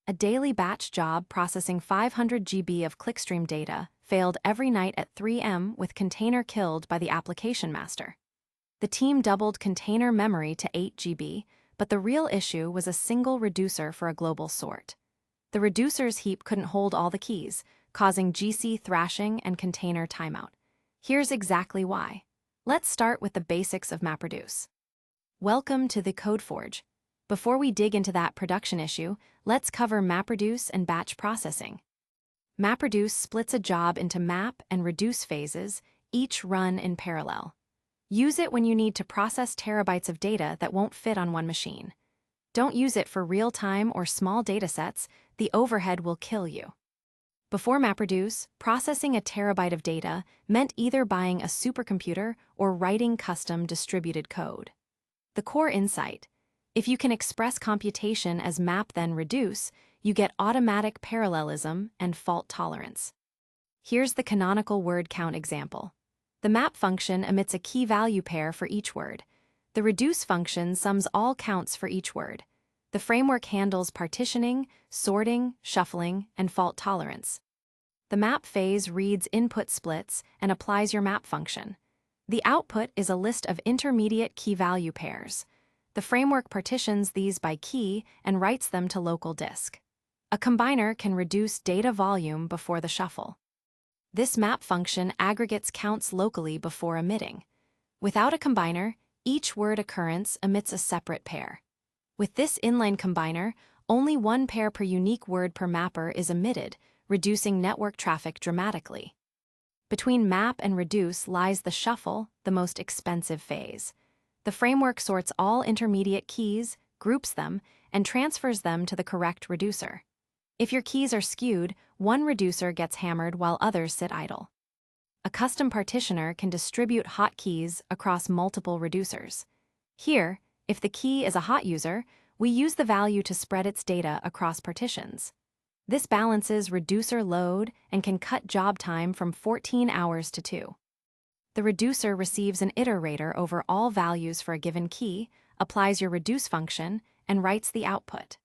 a daily batch job processing 500 GB of clickstream data, failed every night at 3 a.m. with container killed by the ApplicationMaster. The team doubled container memory to 8 GB, but the real issue was a single reducer for a global sort. The reducer's heap couldn't hold all the keys, causing GC thrashing and container timeout. Here's exactly why. Let's start with the basics of MapReduce. Welcome to TheCodeForge. Before we dig into that production issue, let's cover MapReduce and batch processing. MapReduce splits a job into map and reduce phases, each run in parallel. Use it when you need to process terabytes of data that won't fit on one machine. Don't use it for real-time or small datasets, the overhead will kill you. Before MapReduce, processing a terabyte of data meant either buying a supercomputer or writing custom distributed code. The core insight: if you can express computation as map then reduce, you get automatic parallelism and fault tolerance. Here's the canonical word count example. The map function emits a key-value pair for each word. The reduce function sums all counts for each word. The framework handles partitioning, sorting, shuffling, and fault tolerance. The map phase reads input splits and applies your map function. The output is a list of intermediate key-value pairs. The framework partitions these by key and writes them to local disk. A combiner can reduce data volume before the shuffle. This map function aggregates counts locally before emitting. Without a combiner, each word occurrence emits a separate pair. With this inline combiner, only one pair per unique word per mapper is emitted, reducing network traffic dramatically. Between map and reduce lies the shuffle, the most expensive phase. The framework sorts all intermediate keys, groups them, and transfers them to the correct reducer. If your keys are skewed, one reducer gets hammered while others sit idle. A custom partitioner can distribute hotkeys across multiple reducers. Here, if the key is a hot user, we use the value to spread its data across partitions. This balances reducer load and can cut job time from 14 hours to 2. The reducer receives an iterator over all values for a given key, applies your reduce function, and writes the output.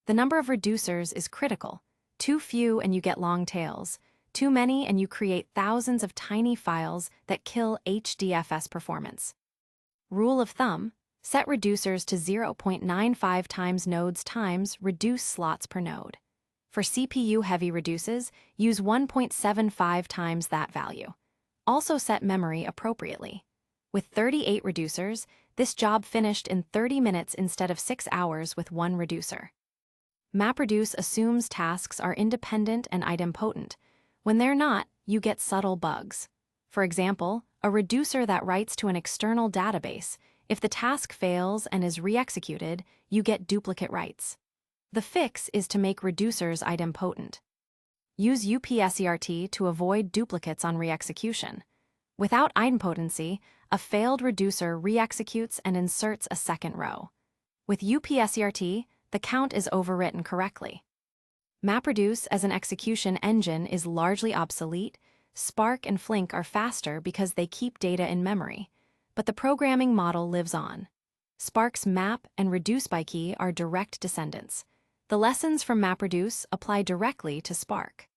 The number of reducers is critical. Too few and you get long tails. Too many and you create thousands of tiny files that kill HDFS performance. Rule of thumb: set reducers to 0.95 times nodes times reduce slots per node. For CPU-heavy reduces, use 1.75 times that value. Also set memory appropriately. With 38 reducers, this job finished in 30 minutes instead of 6 hours with one reducer. MapReduce assumes tasks are independent and idempotent. When they're not, you get subtle bugs. For example, a reducer that writes to an external database. If the task fails and is re-executed, you get duplicate writes. The fix is to make reducers idempotent. Use UPSERT to avoid duplicates on re-execution. Without idempotency, a failed reducer re-executes and inserts a second row. With UPSERT, the count is overwritten correctly. MapReduce as an execution engine is largely obsolete. Spark and Flink are faster because they keep data in memory, but the programming model lives on. Spark's map and reduce by key are direct descendants. The lessons from MapReduce apply directly to Spark.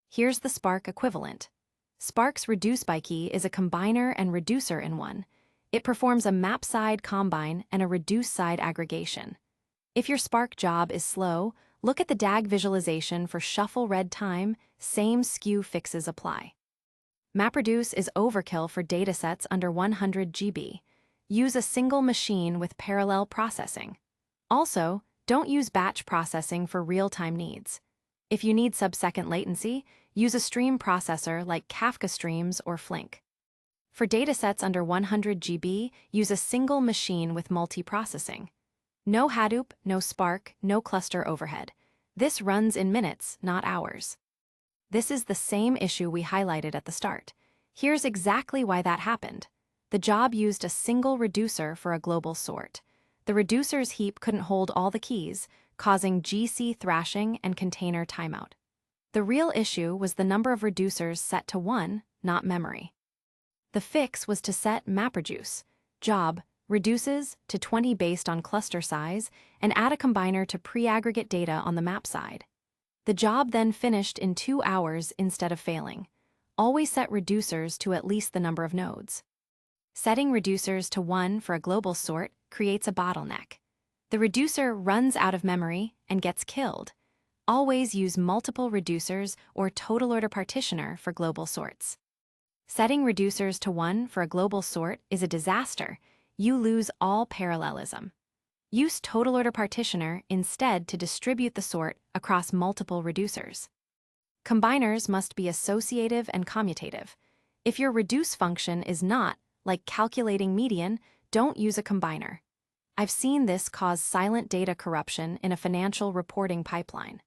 Here's the Spark equivalent. Spark's reduce by key is a combiner and reducer in one. It performs a map side combine and a reduce side aggregation. If your Spark job is slow, look at the DAG visualization for shuffle read time. Same skew fixes apply. MapReduce is overkill for datasets under 100 GB. Use a single machine with parallel processing. Also, don't use batch processing for real-time needs. If you need sub-second latency, use a stream processor like Kafka Streams or Flink. For datasets under 100 GB, use a single machine with multi-processing. No Hadoop, no Spark, no cluster overhead. This runs in minutes, not hours. This is the same issue we highlighted at the start. Here's exactly why that happened. The job used a single reducer for a global sort. The reducer's heap couldn't hold all the keys, causing GC thrashing and container timeout. The real issue was the number of reducers set to 1, not memory. The fix was to set MapReduce, job, reduces to 20 based on cluster size, and add a combiner to pre-aggregate data on the map side. The job then finished in 2 hours instead of failing. Always set reducers to at least the number of nodes. Setting reducers to 1 for a global sort creates a bottleneck. The reducer runs out of memory and gets killed. Always use multiple reducers or total order partitioner for global sorts. Setting reducers to 1 for a global sort is a disaster. You lose all parallelism. Use total order partitioner instead to distribute the sort across multiple reducers. Combiners must be associative and commutative. If your reduce function is not, like calculating median, don't use a combiner. I've seen this cause silent data corruption in a financial reporting pipeline.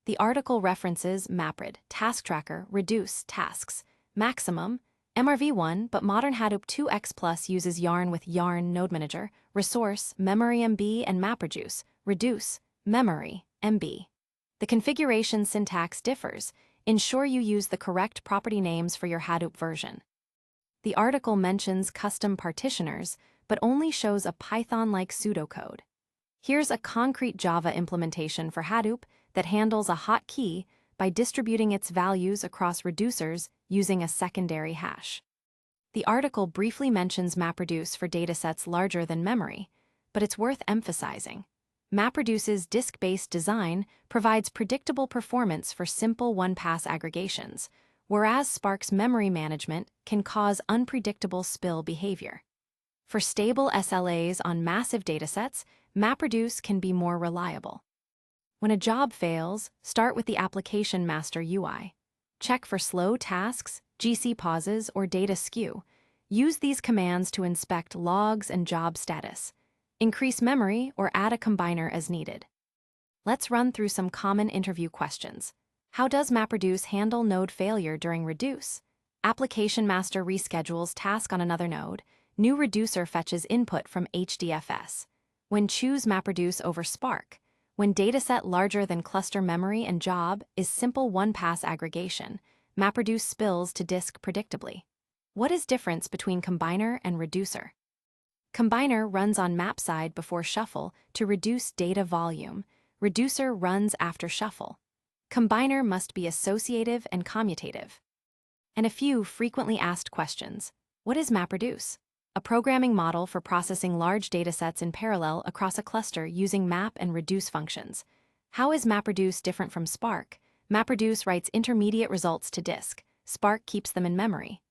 The article references MapReduce, task tracker, reduce, tasks, maximum, MRV1, but modern Hadoop 2x Plus uses Yarn with Yarn Node Manager, resource, memory MB, and MapReduce, reduce, memory, MB. The configuration syntax differs. Ensure you use the correct property names for your Hadoop version. The article mentions custom partitioners, but only shows a Python-like pseudocode. Here's a concrete Java implementation for Hadoop that handles a hotkey by distributing its values across reducers using a secondary hash. The article briefly mentions MapReduce for datasets larger than memory, but it's worth emphasizing. MapReduce's disk-based design provides predictable performance for simple one-pass aggregations, whereas Spark's memory management can cause unpredictable spill behavior. For stable SLAs on massive datasets, MapReduce can be more reliable. When a job fails, start with the ApplicationMaster UI. Check for slow tasks, GC pauses, or data skew. Use these commands to inspect logs and job status. Increase memory or add a combiner as needed. Let's run through some common interview questions. How does MapReduce handle node failure during reduce? ApplicationMaster reschedules task on another node. New reducer fetches input from HDFS. When choose MapReduce over Spark. When dataset larger than cluster memory and job is simple one-pass aggregation, MapReduce spills to disk predictably. What is difference between combiner and reducer? Combiner runs on map side before shuffle to reduce data volume. Reducer runs after shuffle. Combiner must be associative and commutative. And a few frequently asked questions. What is MapReduce? A programming model for processing large datasets in parallel across a cluster using map and reduce functions. How is MapReduce different from Spark? MapReduce writes intermediate results to disk. Spark keeps them in memory.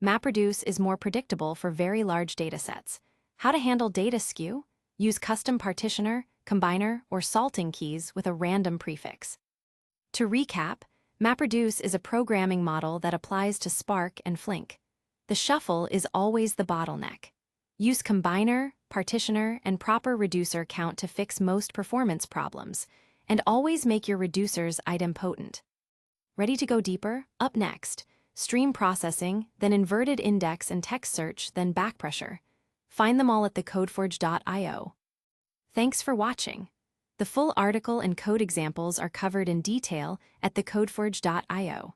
MapReduce is more predictable for very large datasets. How to handle data skew? Use custom partitioner, combiner, or salting keys with a random prefix. To recap, MapReduce is a programming model that applies to Spark and Flink. The shuffle is always the bottleneck. Use combiner, partitioner, and proper reducer count to fix most performance problems, and always make your reducers idempotent. Ready to go deeper? Up next, stream processing, then inverted index and text search, then backpressure. Find them all at TheCodeForge.io. Thanks for watching. The full article and code examples are covered in detail at TheCodeForge.io.